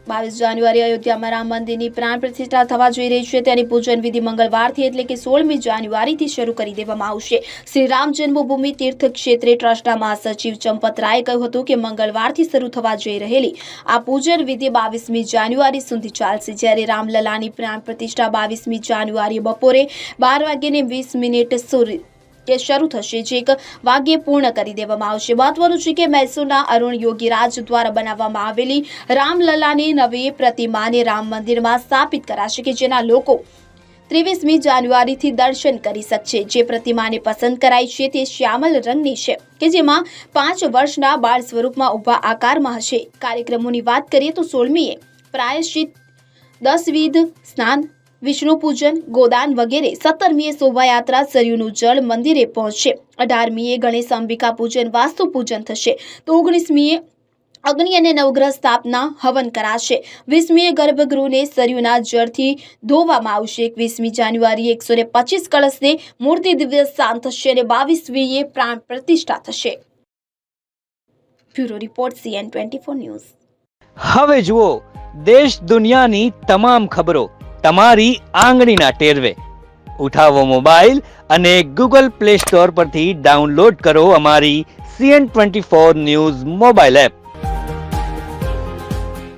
22 જાન્યુઆરી અયોધ્યામાં રામ મંદિરની પ્રાણ પ્રતિષ્ઠા થવા જઈ રહી છે, તેની પૂજન વિધિ મંગળવારથી એટલે કે 16મી જાન્યુઆરીથી શરૂ કરી દેવામાં આવશે। શ્રી રામ જન્મભૂમિ તીર્થ ક્ષેત્રે ટ્રસ્ટના મહાસચિવ ચંપત રાયે કહ્યું હતું કે મંગળવારથી શરૂ થવા જઈ રહેલી આ પૂજન વિધિ 22મી જાન્યુઆરી સુધી ચાલશે, જ્યારે રામલલાની પ્રાણ પ્રતિષ્ઠા 22મી જાન્યુઆરીએ બપોરે 12:20 સુધી શરૂ થશે, જે 1 વાગ્યે પૂર્ણ કરી દેવામાં આવશે। મહત્વનું છે કે મૈસૂરના અરુણ યોગીરાજ દ્વારા બનાવવામાં આવેલી રામલલાની નવી પ્રતિમાને રામ મંદિરમાં સ્થાપિત કરાશે કે જેના લોકો 23મી જાન્યુઆરીથી દર્શન કરી શકશે। જે પ્રતિમાને પસંદ કરાઈ છે તે શ્યામલ રંગની છે કે જેમાં 5 વર્ષના બાળ સ્વરૂપમાં ઊભા આકારમાં હશે। કાર્યક્રમોની વાત કરીએ તો 16મીએ પ્રાયશ્ચિત, 10મીએ સ્નાન, વિષ્ણુ પૂજન, ગોદાન વગેરે, 17મીએ શોભાયાત્રા, સરયુનું જળ મંદિરે પહોંચશે, 18મીએ ગણેશ અંબિકા પૂજન, વાસ્તુ પૂજન થશે, તો 19મીએ અગ્નિ અને નવગ્રહ સ્થાપના હવન કરાશે, 20મીએ ગર્ભગૃહને સરયુના જળથી ધોવામાં આવશે, 21મી જાન્યુઆરીએ 125 કળશને મૂર્તિ દિવ્ય સ્થાન થશે અને 22મીએ પ્રાણ પ્રતિષ્ઠા થશે। Bureau report CN24 news. હવે જુઓ દેશ દુનિયાની તમામ ખબરો તમારી આંગળીના ટેરવે। ઉઠાવો મોબાઈલ અને ગૂગલ પ્લે સ્ટોર પરથી ડાઉનલોડ કરો અમારી CN24 ન્યૂઝ મોબાઈલ એપ।